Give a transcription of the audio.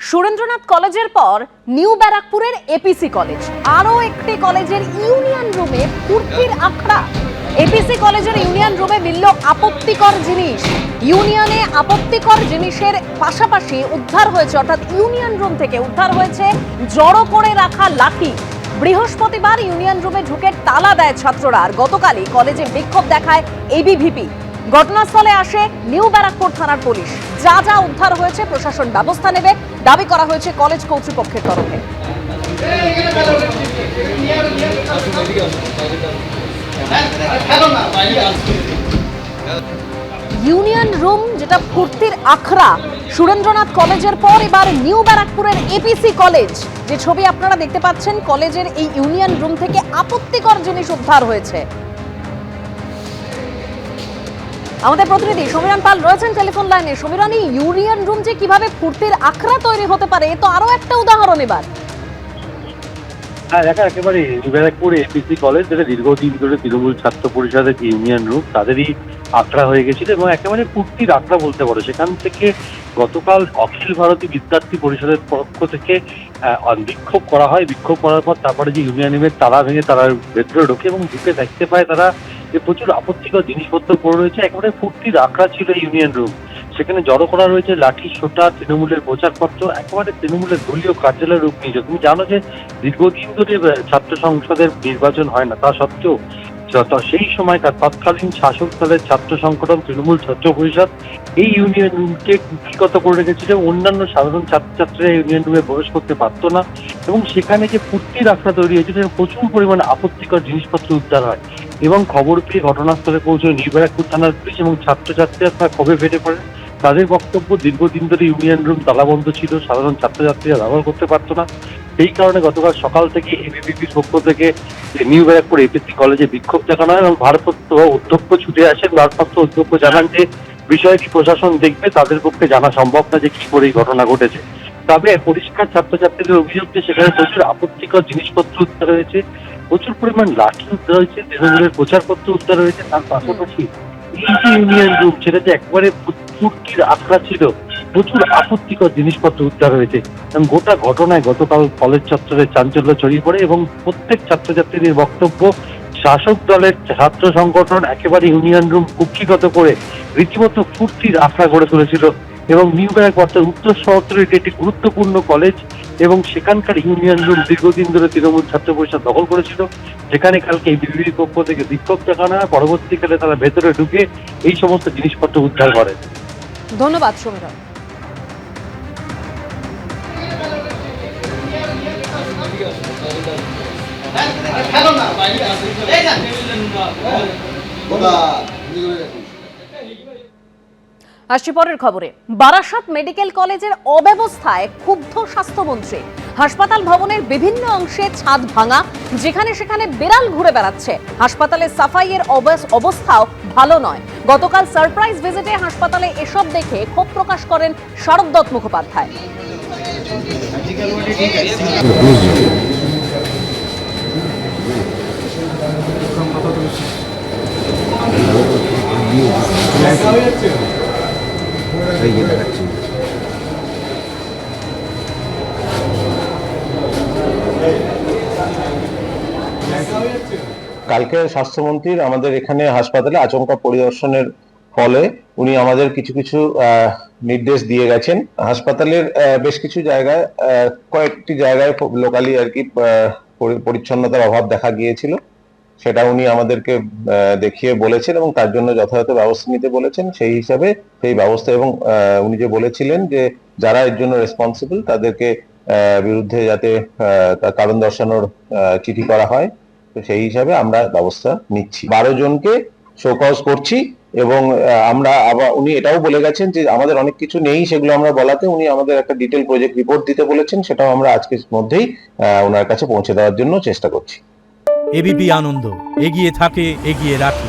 সুরেন্দ্রনাথ কলেজের পর নিউ ব্যারাকপুরের এপিসি কলেজ, আরো একটি কলেজের ইউনিয়ন রুমে ফুর্তির আখড়া। এপিসি কলেজের ইউনিয়ন রুমে মিলল আপত্তিকর জিনিস। ইউনিয়নে আপত্তিকর জিনিসের পাশাপাশি উদ্ধার হয়েছে, অর্থাৎ ইউনিয়ন রুম থেকে উদ্ধার হয়েছে জড়ো করে রাখা লাঠি। বৃহস্পতিবার ইউনিয়ন রুমে ঢুকে তালা দেয় ছাত্ররা, আর গতকালই কলেজে বিক্ষোভ দেখায় এবিভিপি। ঘটনাস্থলে আসে নিউ ব্যারাকপুর থানার পুলিশ। যা যা উদ্ধার হয়েছে প্রশাসন ব্যবস্থা নেবে দাবি করা হয়েছে কলেজ কর্তৃপক্ষের তরফে। ইউনিয়ন রুম যেটা ফুর্তির আখড়া, সুরেন্দ্রনাথ কলেজের পর এবার নিউ ব্যারাকপুরের এপিসি কলেজ। যে ছবি আপনারা দেখতে পাচ্ছেন, কলেজের এই ইউনিয়ন রুম থেকে আপত্তিকর জিনিস উদ্ধার হয়েছে। আমাদের প্রতিনিধি সমীরণ পাল রয়েছেন টেলিফোন লাইনে। সমীরণ, এই ইউনিয়ন রুম যে কিভাবে ফুর্তির আখড়া তৈরি হতে পারে, এ তো আরো একটা উদাহরণ। এবার হ্যাঁ, দেখা একেবারে ব্যারাকপুর এপিসি কলেজ, যেটা দীর্ঘদিন ধরে তৃণমূল ছাত্র পরিষদের যে ইউনিয়ন রুম তাদেরই আখড়া হয়ে গেছিল এবং একেবারে ফুর্তির আখড়া বলতে পারো। সেখান থেকে গতকাল অখিল ভারতী বিদ্যার্থী পরিষদের পক্ষ থেকে বিক্ষোভ করা হয়। বিক্ষোভ করার পর তারপরে যে ইউনিয়ন রুমের তালা ভেঙে তারা ভেতরে ঢোকে এবং ঢুকে দেখতে পায় তারা যে প্রচুর আপত্তিকর জিনিসপত্র পড়ে রয়েছে। একেবারে ফুর্তির আখড়া ছিল ইউনিয়ন রুম। সেখানে জড়ো করা রয়েছে লাঠি সোটা, তৃণমূলের প্রচারপত্র, একেবারে তৃণমূলের দলীয় কার্যালয়ের রূপ নিয়েছে। তুমি জানো যে দীর্ঘদিন ধরে ছাত্র সংসদের নির্বাচন হয় না, তা সত্ত্বেও সেই সময়কার তৎকালীন শাসক দলের ছাত্র সংগঠন তৃণমূল ছাত্র পরিষদ এই ইউনিয়ন রুমকে কুক্ষিগত করে রেখেছিল। অন্যান্য সাধারণ ছাত্রছাত্রীরা ইউনিয়ন রুমে প্রবেশ করতে পারতো না এবং সেখানে যে ফুর্তির আখড়া তৈরি হয়েছিল প্রচুর পরিমাণে আপত্তিকর জিনিসপত্র উদ্ধার হয় এবং খবর পেয়ে ঘটনাস্থলে পৌঁছয় নিউ ব্যারাকপুর থানার পুলিশ এবং ছাত্রছাত্রীরা তার ক্ষোভে ফেটে পড়ে। তাদের বক্তব্য, দীর্ঘদিন ধরে ইউনিয়ন রুম তালাবন্ধ ছিল, সাধারণ ছাত্রছাত্রীরা ব্যবহার করতে পারতো না। সেই কারণে গতকাল সকাল থেকে এবিভিপির পক্ষ থেকে নিউ ব্যারাকপুর এপিসি কলেজে বিক্ষোভ দেখানো হয় এবং ভারপ্রাপ্ত অধ্যক্ষ ছুটে আসেন। ভারপ্রাপ্ত অধ্যক্ষ জানান যে বিষয়টি প্রশাসন দেখবে, তাদের পক্ষে জানা সম্ভব না যে কি করে এই ঘটনা ঘটেছে। তবে পরিষ্কার ছাত্রছাত্রীদের অভিযোগ যে সেখানে প্রচুর আপত্তিকর জিনিসপত্র উদ্ধার হয়েছে, প্রচুর পরিমাণ লাঠি উদ্ধার হয়েছে, তৃণমূলের প্রচারপত্র উদ্ধার হয়েছে। তার পাশাপাশি এই যে ইউনিয়ন রুম, সেটা যে একবারে ফুর্তির আখড়া ছিল, প্রচুর আপত্তিকর জিনিসপত্র উদ্ধার হয়েছে এবং গোটা ঘটনায় গতকাল কলেজ চত্বরে চাঞ্চল্য ছড়িয়ে পড়ে এবং প্রত্যেক ছাত্রছাত্রীদের বক্তব্য, শাসক দলের ছাত্র সংগঠন একেবারে ইউনিয়ন রুম কুক্ষিগত করে রীতিমতো ফুর্তির আখড়া গড়ে তুলেছিল এবং নিউ ব্যারাকপুর উত্তর শহরতলির একটি গুরুত্বপূর্ণ কলেজ এবং সেখানকার ইউনিয়ন রুম দীর্ঘদিন ধরে তৃণমূল ছাত্র পরিষদ দখল করেছিল। সেখানে কালকে এই বিজেপির পক্ষ থেকে বিক্ষোভ দেখানো হয়। পরবর্তীকালে তারা ভেতরে ঢুকে এই সমস্ত জিনিসপত্র উদ্ধার করে। ধন্যবাদ সমীরণ। আসছি পরের খবরে। বারাসাত মেডিকেল কলেজের অব্যবস্থায় ক্ষুব্ধ স্বাস্থ্যমন্ত্রী। হাসপাতাল ভবনের বিভিন্ন অংশে ছাদ ভাঙা, যেখানে সেখানে বিড়াল ঘুরে বেড়াচ্ছে। হাসপাতালের সাফাইয়ের অবস্থাও ভালো নয়। গতকাল সারপ্রাইজ ভিজিটে হাসপাতালে এসব দেখে ক্ষোভ প্রকাশ করেন শারদ দত্ত মুখোপাধ্যায়। কালকে স্বাস্থ্যমন্ত্রীর আমাদের এখানে হাসপাতালে আচমকা পরিদর্শনের ফলে উনি আমাদের কিছু কিছু নির্দেশ দিয়ে গেছেন। হাসপাতালের বেশ কিছু জায়গায়, কয়েকটি জায়গায় লোকালি আর কি পরিচ্ছন্নতার অভাব দেখা গিয়েছিল। সেটা উনি আমাদেরকে দেখিয়ে বলেছেন এবং তার জন্য যথাযথ ব্যবস্থা নিতে বলেছেন। সেই হিসাবে সেই ব্যবস্থা এবং উনি যে বলেছিলেন যে যারা এর জন্য রেসপন্সিবল তাদেরকে বিরুদ্ধে যাতে তার কারণ দর্শানোর চিঠি করা হয়, তো সেই হিসাবে আমরা ব্যবস্থা নিচ্ছি। 12 জনকে শোকজ করছি এবং আমরা আবার উনি এটাও বলে গেছেন যে আমাদের অনেক কিছু নেই, সেগুলো আমরা বলাতে উনি আমাদের একটা ডিটেল প্রজেক্ট রিপোর্ট দিতে বলেছেন। সেটাও আমরা আজকের মধ্যেই ওনার কাছে পৌঁছে দেওয়ার জন্য চেষ্টা করছি। এবিপি আনন্দ, এগিয়ে থাকে, এগিয়ে রাখে।